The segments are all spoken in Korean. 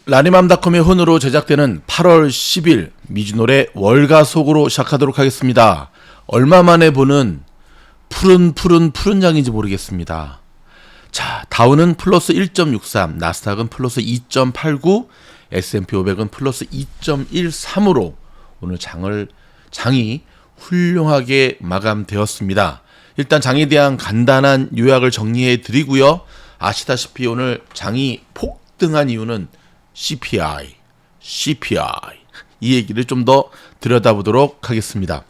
라니맘닷컴의 혼으로 제작되는 8월 10일 미주노래 월가속으로 시작하도록 하겠습니다. 얼마 만에 보는 푸른 장인지 모르겠습니다. 자, 다우는 플러스 1.63, 나스닥은 플러스 2.89, S&P 500은 플러스 2.13으로 오늘 장이 훌륭하게 마감되었습니다. 일단 장에 대한 간단한 요약을 정리해 드리고요. 아시다시피 오늘 장이 폭등한 이유는 CPI 이 얘기를 좀 더 들여다보도록 하겠습니다.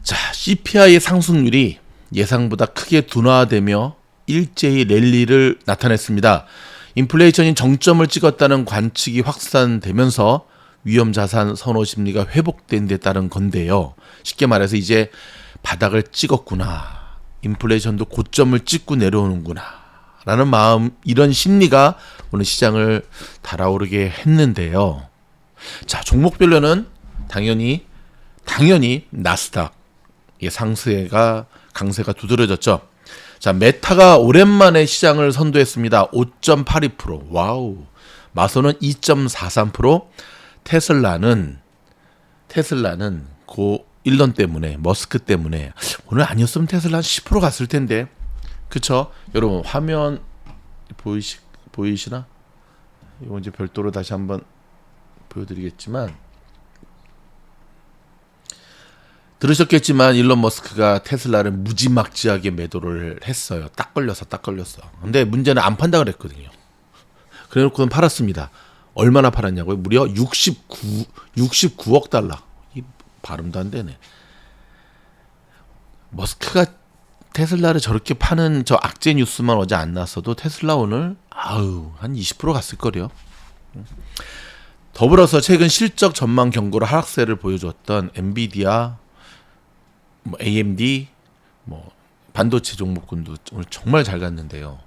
자, CPI의 상승률이 예상보다 크게 둔화되며 일제히 랠리를 나타냈습니다. 인플레이션이 정점을 찍었다는 관측이 확산되면서 위험자산 선호 심리가 회복된 데 따른 건데요. 쉽게 말해서 이제 바닥을 찍었구나. 인플레이션도 고점을 찍고 내려오는구나. 라는 마음, 이런 심리가 오늘 시장을 달아오르게 했는데요. 자, 종목별로는 당연히 나스닥의 강세가 두드러졌죠. 자, 메타가 오랜만에 시장을 선도했습니다. 5.82%. 와우. 마소는 2.43%. 테슬라는 고 일론 때문에, 머스크 때문에 오늘 아니었으면 테슬라 한 10% 갔을 텐데. 그쵸? 여러분 화면 보이시나? 이거 이제 별도로 다시 한번 보여드리겠지만, 들으셨겠지만 일론 머스크가 테슬라를 무지막지하게 매도를 했어요. 딱 걸렸어. 근데 문제는 안 판다 그랬거든요. 그래놓고는 팔았습니다. 얼마나 팔았냐고요? 무려 69억 달러. 이 발음도 안 되네. 머스크가 테슬라를 저렇게 파는 저 악재 뉴스만 어제 안 났어도 테슬라 오늘 한 20% 갔을 거래요. 더불어서 최근 실적 전망 경고로 하락세를 보여줬던 엔비디아, AMD, 반도체 종목군도 오늘 정말 잘 갔는데요.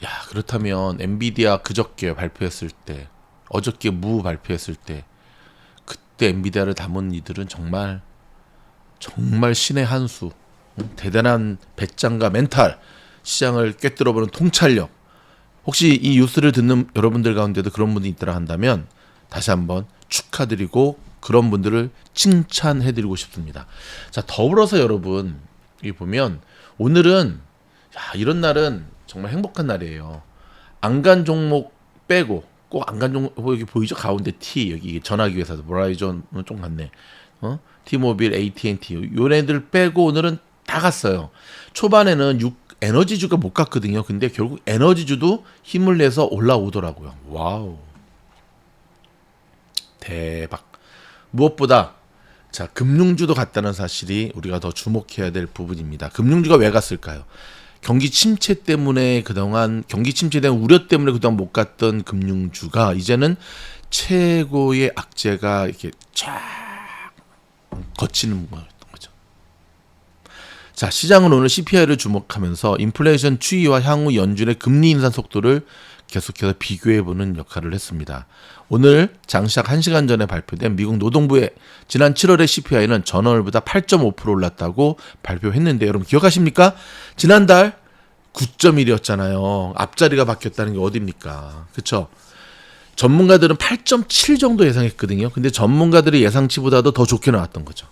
야, 그렇다면 엔비디아 그저께 발표했을 때, 어저께 무 발표했을 때, 그때 엔비디아를 담은 이들은 정말 신의 한 수, 대단한 배짱과 멘탈, 시장을 꿰뚫어보는 통찰력. 혹시 이 뉴스를 듣는 여러분들 가운데도 그런 분이 있더라 한다면 다시 한번 축하드리고 그런 분들을 칭찬해드리고 싶습니다. 자, 더불어서 여러분, 여기 보면 오늘은 이런 날은 정말 행복한 날이에요. 안간 종목 빼고, 꼭 안간 종목, 여기 보이죠? 가운데 T, 여기 전화기 회사, 버라이전은 좀 같네. T모빌, AT&T, 요 애들 빼고 오늘은 다 갔어요. 초반에는 에너지주가 못 갔거든요. 근데 결국 에너지주도 힘을 내서 올라오더라고요. 와우. 대박. 무엇보다 자, 금융주도 갔다는 사실이 우리가 더 주목해야 될 부분입니다. 금융주가 왜 갔을까요? 경기 침체에 대한 우려 때문에 그동안 못 갔던 금융주가 이제는 최고의 악재가 이렇게 쫙 거치는 거였던 거죠. 자, 시장은 오늘 CPI를 주목하면서 인플레이션 추이와 향후 연준의 금리 인상 속도를 계속해서 비교해보는 역할을 했습니다. 오늘 장시작 1시간 전에 발표된 미국 노동부의 지난 7월의 CPI는 전월보다 8.5% 올랐다고 발표했는데, 여러분 기억하십니까? 지난달 9.1이었잖아요. 앞자리가 바뀌었다는 게 어딥니까? 그쵸? 전문가들은 8.7 정도 예상했거든요. 근데 전문가들의 예상치보다도 더 좋게 나왔던 거죠.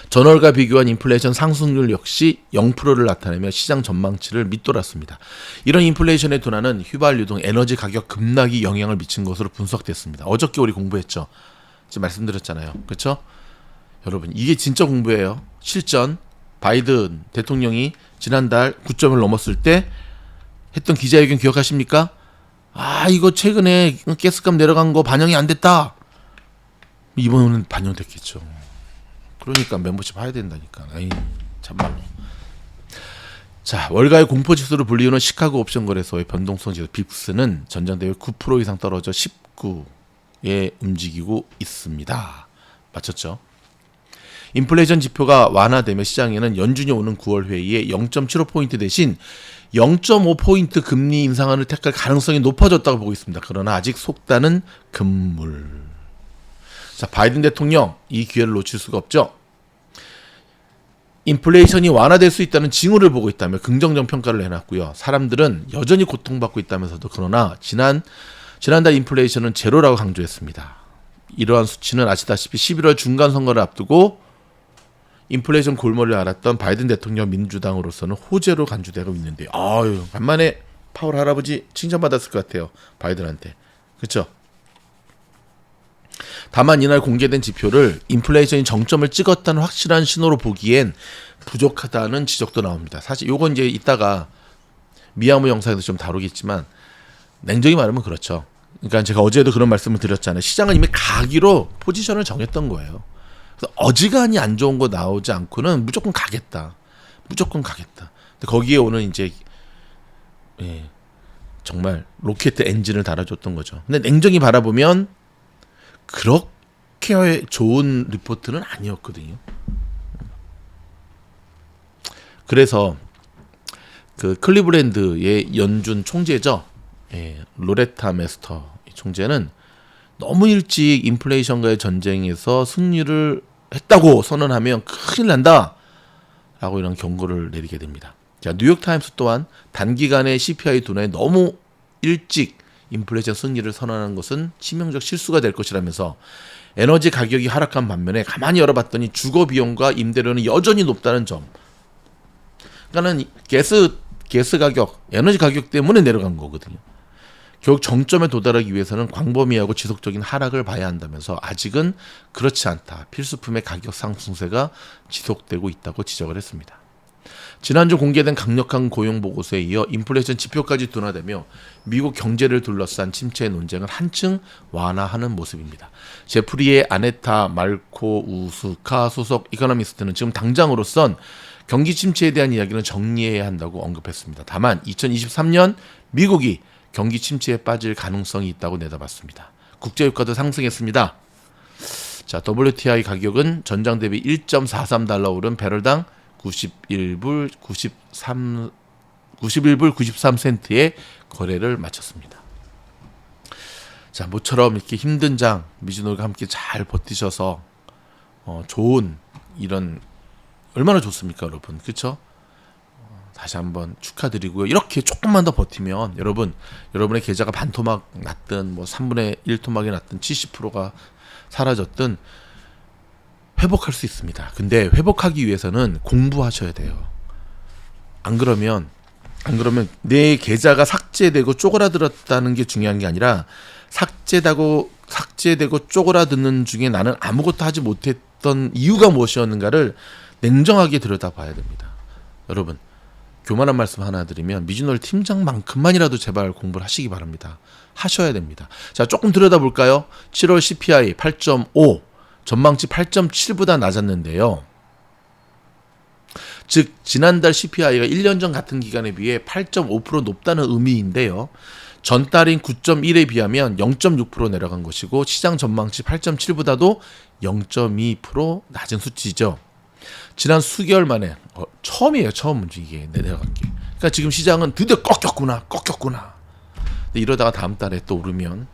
전월과 비교한 인플레이션 상승률 역시 0%를 나타내며 시장 전망치를 밑돌았습니다. 이런 인플레이션의 둔화는 휘발유등 에너지 가격 급락이 영향을 미친 것으로 분석됐습니다. 어저께 우리 공부했죠. 지금 말씀드렸잖아요. 그렇죠? 여러분, 이게 진짜 공부예요. 실전 바이든 대통령이 지난달 9점을 넘었을 때 했던 기자회견 기억하십니까? 이거 최근에 가스값 내려간 거 반영이 안 됐다. 이번에는 반영됐겠죠. 그러니까 멤버십 해야 된다니까. 참말로. 자, 월가의 공포지수로 불리우는 시카고 옵션 거래소의 변동성 지수 빅스는 전장대비 9% 이상 떨어져 19에 움직이고 있습니다. 맞췄죠? 인플레이션 지표가 완화되며 시장에는 연준이 오는 9월 회의에 0.75포인트 대신 0.5포인트 금리 인상안을 택할 가능성이 높아졌다고 보고 있습니다. 그러나 아직 속단은 금물. 자, 바이든 대통령 이 기회를 놓칠 수가 없죠. 인플레이션이 완화될 수 있다는 징후를 보고 있다며 긍정적 평가를 해놨고요. 사람들은 여전히 고통받고 있다면서도 그러나 지난달 인플레이션은 제로라고 강조했습니다. 이러한 수치는 아시다시피 11월 중간 선거를 앞두고 인플레이션 골머리를 앓았던 바이든 대통령 민주당으로서는 호재로 간주되고 있는데, 아유, 간만에 파월 할아버지 칭찬받았을 것 같아요. 바이든한테. 그렇죠? 다만 이날 공개된 지표를 인플레이션이 정점을 찍었다는 확실한 신호로 보기엔 부족하다는 지적도 나옵니다. 사실 요건 이제 이따가 미야모 영상에서 좀 다루겠지만 냉정히 말하면 그렇죠. 그러니까 제가 어제도 그런 말씀을 드렸잖아요. 시장은 이미 가기로 포지션을 정했던 거예요. 그래서 어지간히 안 좋은 거 나오지 않고는 무조건 가겠다. 무조건 가겠다. 근데 거기에 오는 이제 정말 로켓 엔진을 달아줬던 거죠. 근데 냉정히 바라보면 그렇게 좋은 리포트는 아니었거든요. 그래서 그 클리블랜드의 연준 총재죠. 로레타 메스터 총재는 너무 일찍 인플레이션과의 전쟁에서 승리를 했다고 선언하면 큰일 난다 라고 이런 경고를 내리게 됩니다. 자, 뉴욕타임스 또한 단기간에 CPI 둔화에 너무 일찍 인플레이션 승리를 선언하는 것은 치명적 실수가 될 것이라면서 에너지 가격이 하락한 반면에 가만히 열어봤더니 주거 비용과 임대료는 여전히 높다는 점. 그러니까는 가스 가격, 에너지 가격 때문에 내려간 거거든요. 결국 정점에 도달하기 위해서는 광범위하고 지속적인 하락을 봐야 한다면서 아직은 그렇지 않다. 필수품의 가격 상승세가 지속되고 있다고 지적을 했습니다. 지난주 공개된 강력한 고용 보고서에 이어 인플레이션 지표까지 둔화되며 미국 경제를 둘러싼 침체의 논쟁을 한층 완화하는 모습입니다. 제프리의 아네타 말코우스카 소속 이코노미스트는 지금 당장으로선 경기 침체에 대한 이야기는 정리해야 한다고 언급했습니다. 다만 2023년 미국이 경기 침체에 빠질 가능성이 있다고 내다봤습니다. 국제유가도 상승했습니다. 자, WTI 가격은 전장 대비 1.43달러 오른 배럴당 91불 93센트의 거래를 마쳤습니다. 자, 모처럼 이렇게 힘든 장 미즈노가 함께 잘 버티셔서 좋은 이런 얼마나 좋습니까, 여러분? 그렇죠? 다시 한번 축하드리고요. 이렇게 조금만 더 버티면 여러분의 계좌가 반토막 났든 뭐 3분의 1 토막이 났든 70%가 사라졌든 회복할 수 있습니다. 근데 회복하기 위해서는 공부하셔야 돼요. 안 그러면 내 계좌가 삭제되고 쪼그라들었다는 게 중요한 게 아니라 삭제되고 쪼그라드는 중에 나는 아무것도 하지 못했던 이유가 무엇이었는가를 냉정하게 들여다봐야 됩니다. 여러분, 교만한 말씀 하나 드리면 미즈노를 팀장만큼만이라도 제발 공부를 하시기 바랍니다. 하셔야 됩니다. 자, 조금 들여다볼까요? 7월 CPI 8.5, 전망치 8.7보다 낮았는데요. 즉 지난달 CPI가 1년 전 같은 기간에 비해 8.5% 높다는 의미인데요. 전달인 9.1에 비하면 0.6% 내려간 것이고 시장 전망치 8.7보다도 0.2% 낮은 수치죠. 지난 수개월 만에 처음이에요. 처음 이게 내려간 게. 그러니까 지금 시장은 드디어 꺾였구나. 근데 이러다가 다음 달에 또 오르면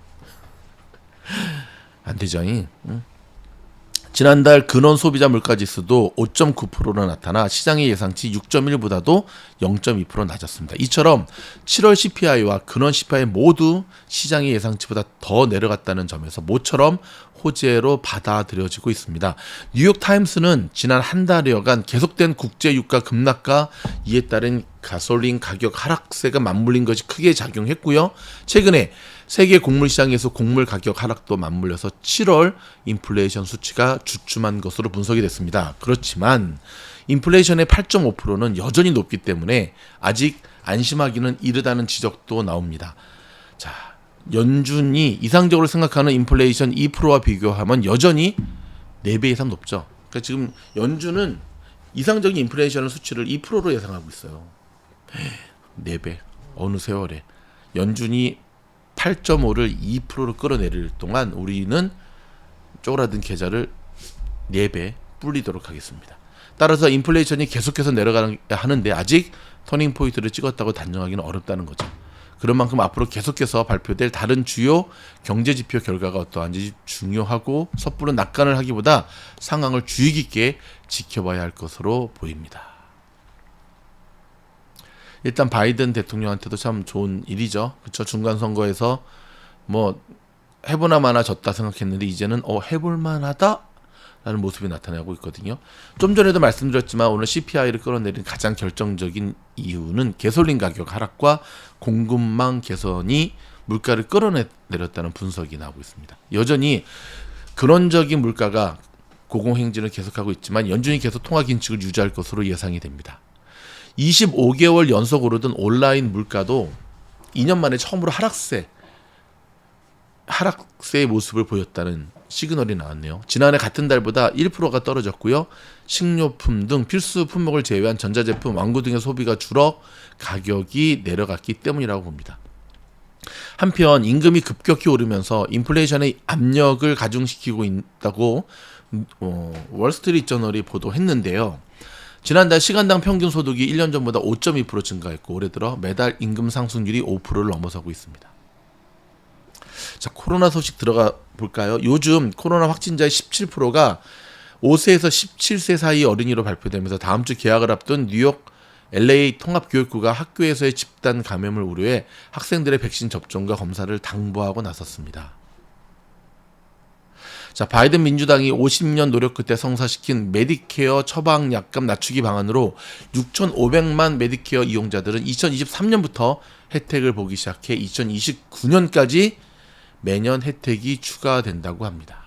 안 되죠. 응? 지난달 근원 소비자 물가지수도 5.9%로 나타나 시장의 예상치 6.1보다도 0.2% 낮았습니다. 이처럼 7월 CPI와 근원 CPI 모두 시장의 예상치보다 더 내려갔다는 점에서 모처럼 호재로 받아들여지고 있습니다. 뉴욕타임스는 지난 한 달여간 계속된 국제유가 급락과 이에 따른 가솔린 가격 하락세가 맞물린 것이 크게 작용했고요. 최근에 세계 곡물 시장에서 곡물 가격 하락도 맞물려서 7월 인플레이션 수치가 주춤한 것으로 분석이 됐습니다. 그렇지만 인플레이션의 8.5%는 여전히 높기 때문에 아직 안심하기는 이르다는 지적도 나옵니다. 자, 연준이 이상적으로 생각하는 인플레이션 2%와 비교하면 여전히 4배 이상 높죠. 그러니까 지금 연준은 이상적인 인플레이션 수치를 2%로 예상하고 있어요. 4배. 어느 세월에. 연준이 8.5를 2%로 끌어내릴 동안 우리는 쪼그라든 계좌를 4배 불리도록 하겠습니다. 따라서 인플레이션이 계속해서 내려가야 하는데 아직 터닝 포인트를 찍었다고 단정하기는 어렵다는 거죠. 그런 만큼 앞으로 계속해서 발표될 다른 주요 경제 지표 결과가 어떠한지 중요하고 섣부른 낙관을 하기보다 상황을 주의 깊게 지켜봐야 할 것으로 보입니다. 일단 바이든 대통령한테도 참 좋은 일이죠. 그렇죠? 중간 선거에서 뭐 해보나 마나 졌다 생각했는데 이제는 해볼 만하다 라는 모습이 나타나고 있거든요. 좀 전에도 말씀드렸지만 오늘 CPI를 끌어내린 가장 결정적인 이유는 가솔린 가격 하락과 공급망 개선이 물가를 끌어내렸다는 분석이 나오고 있습니다. 여전히 근원적인 물가가 고공행진을 계속하고 있지만 연준이 계속 통화 긴축을 유지할 것으로 예상이 됩니다. 25개월 연속 오르던 온라인 물가도 2년 만에 처음으로 하락세의 모습을 보였다는 시그널이 나왔네요. 지난해 같은 달보다 1%가 떨어졌고요. 식료품 등 필수 품목을 제외한 전자제품, 완구 등의 소비가 줄어 가격이 내려갔기 때문이라고 봅니다. 한편 임금이 급격히 오르면서 인플레이션의 압력을 가중시키고 있다고 월스트리트 저널이 보도했는데요. 지난달 시간당 평균 소득이 1년 전보다 5.2% 증가했고 올해 들어 매달 임금 상승률이 5%를 넘어서고 있습니다. 자, 코로나 소식 들어가 볼까요? 요즘 코로나 확진자의 17%가 5세에서 17세 사이 어린이로 발표되면서 다음 주 개학을 앞둔 뉴욕 LA 통합교육부가 학교에서의 집단 감염을 우려해 학생들의 백신 접종과 검사를 당부하고 나섰습니다. 자, 바이든 민주당이 50년 노력 끝에 성사시킨 메디케어 처방약값 낮추기 방안으로 6,500만 메디케어 이용자들은 2023년부터 혜택을 보기 시작해 2029년까지 매년 혜택이 추가된다고 합니다.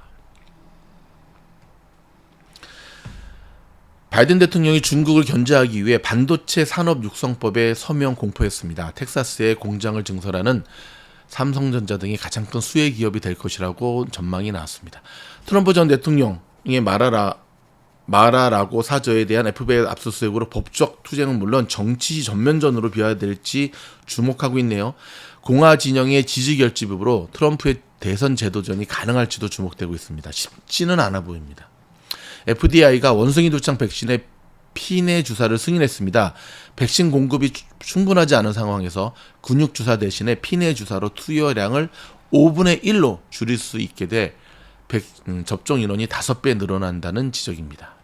바이든 대통령이 중국을 견제하기 위해 반도체 산업 육성법에 서명 공포했습니다. 텍사스에 공장을 증설하는 삼성전자 등이 가장 큰 수혜 기업이 될 것이라고 전망이 나왔습니다. 트럼프 전 대통령의 마라라고 사저에 대한 FBI 압수수색으로 법적 투쟁은 물론 정치 전면전으로 비화될지 주목하고 있네요. 공화 진영의 지지 결집으로 트럼프의 대선 재도전이 가능할지도 주목되고 있습니다. 쉽지는 않아 보입니다. FDA가 원숭이 두창 백신의 피내 주사를 승인했습니다. 백신 공급이 충분하지 않은 상황에서 근육 주사 대신에 피내 주사로 투여량을 5분의 1로 줄일 수 있게 돼 접종 인원이 5배 늘어난다는 지적입니다.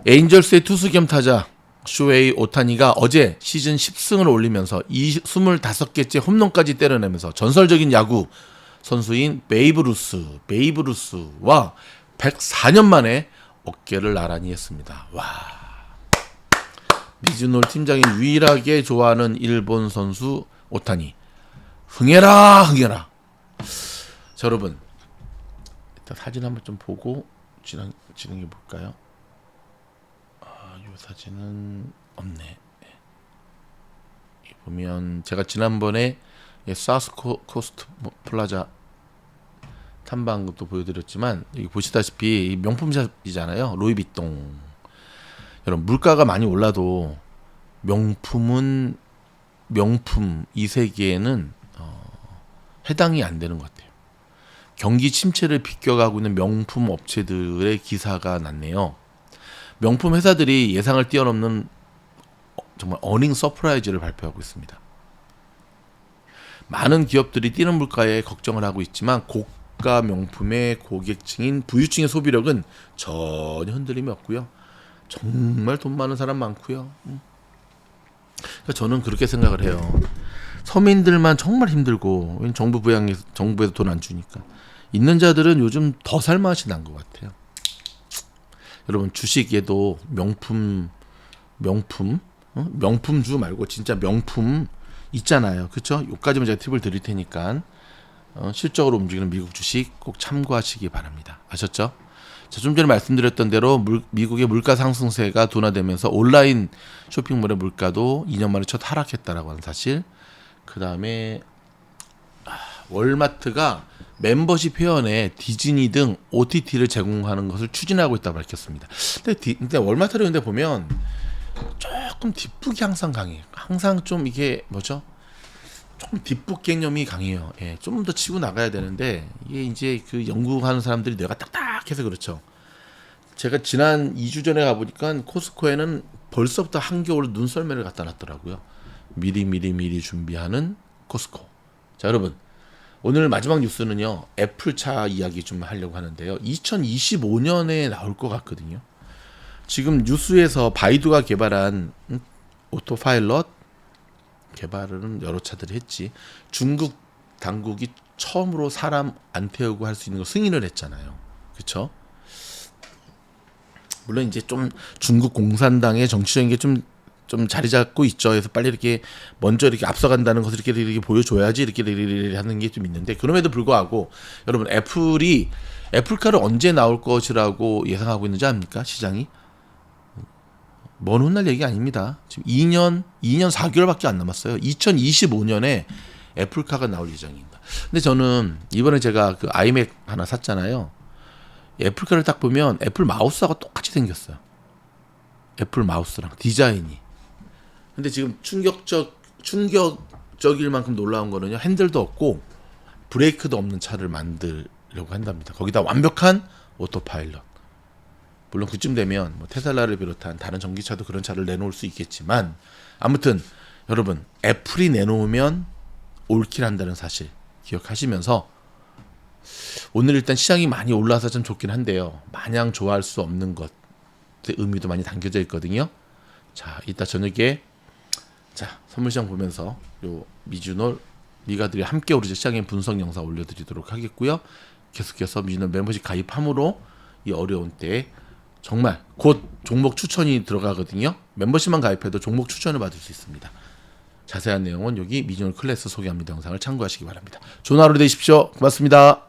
에인절스의 투수 겸 타자 쇼헤이 오타니가 어제 시즌 10승을 올리면서 25개째 홈런까지 때려내면서 전설적인 야구 선수인 베이브 루스와 104년 만에 어깨를 나란히 했습니다. 와, 미즈노 팀장이 유일하게 좋아하는 일본 선수 오타니. 흥해라. 자, 여러분 일단 사진 한번 좀 보고 진행해 볼까요? 이 사진은 없네. 보면 제가 지난번에 사우스 코스트 플라자 탐방도 보여드렸지만 여기 보시다시피 명품샵이잖아요. 루이비통. 여러분 물가가 많이 올라도 명품 이 세계에는 해당이 안 되는 것 같아요. 경기 침체를 비껴가고 있는 명품 업체들의 기사가 났네요. 명품 회사들이 예상을 뛰어넘는 정말 어닝 서프라이즈를 발표하고 있습니다. 많은 기업들이 뛰는 물가에 걱정을 하고 있지만 고가 명품의 고객층인 부유층의 소비력은 전혀 흔들림이 없고요. 정말 돈 많은 사람 많고요. 그러니까 저는 그렇게 생각을 해요. 서민들만 정말 힘들고 정부에서 돈 안 주니까 있는 자들은 요즘 더 살맛이 난 것 같아요. 여러분 주식에도 명품주 말고 진짜 명품 있잖아요. 그렇죠? 여기까지만 제가 팁을 드릴 테니까 실적으로 움직이는 미국 주식 꼭 참고하시기 바랍니다. 아셨죠? 자, 좀 전에 말씀드렸던 대로 미국의 물가 상승세가 둔화되면서 온라인 쇼핑몰의 물가도 2년 만에 첫 하락했다라고 하는 사실. 그 다음에 월마트가 멤버십 회원에 디즈니 등 OTT를 제공하는 것을 추진하고 있다고 밝혔습니다. 근데 월마트를 근데 보면 조금 뒷북이 항상 강해요. 항상 좀 이게 조금 뒷북 개념이 강해요. 예, 좀 더 치고 나가야 되는데 이게 이제 그 연구하는 사람들이 뇌가 딱딱해서 그렇죠. 제가 지난 2주 전에 가보니까 코스코에는 벌써부터 한겨울 눈썰매를 갖다 놨더라고요. 미리 준비하는 코스코. 자, 여러분, 오늘 마지막 뉴스는요, 애플차 이야기 좀 하려고 하는데요. 2025년에 나올 것 같거든요. 지금 뉴스에서 바이두가 개발한 오토파일럿 개발은 여러 차들이 했지. 중국 당국이 처음으로 사람 안 태우고 할 수 있는 거 승인을 했잖아요. 그렇죠? 물론 이제 좀 중국 공산당의 정치적인 게 좀 자리 잡고 있죠. 그래서 빨리 이렇게 먼저 이렇게 앞서간다는 것을 이렇게 보여줘야지 이렇게 하는 게 좀 있는데, 그럼에도 불구하고 여러분, 애플카를 언제 나올 것이라고 예상하고 있는지 압니까? 시장이 먼 훗날 얘기 아닙니다. 지금 2년 4개월밖에 안 남았어요. 2025년에 애플카가 나올 예정입니다. 근데 저는 이번에 제가 그 아이맥 하나 샀잖아요. 애플카를 딱 보면 애플 마우스하고 똑같이 생겼어요. 애플 마우스랑 디자인이. 근데 지금 충격적일 만큼 놀라운 거는요, 핸들도 없고 브레이크도 없는 차를 만들려고 한답니다. 거기다 완벽한 오토파일럿. 물론 그쯤 되면 뭐 테슬라를 비롯한 다른 전기차도 그런 차를 내놓을 수 있겠지만, 아무튼 여러분, 애플이 내놓으면 올킬한다는 사실 기억하시면서, 오늘 일단 시장이 많이 올라서 좀 좋긴 한데요, 마냥 좋아할 수 없는 것의 의미도 많이 담겨져 있거든요. 자, 이따 저녁에 선물시장 보면서 요 미주놀 미가들이 함께 오르죠 시장의 분석 영상 올려드리도록 하겠고요. 계속해서 미주놀 멤버십 가입함으로 이 어려운 때에 정말 곧 종목 추천이 들어가거든요. 멤버십만 가입해도 종목 추천을 받을 수 있습니다. 자세한 내용은 여기 미주놀 클래스 소개합니다 영상을 참고하시기 바랍니다. 좋은 하루 되십시오. 고맙습니다.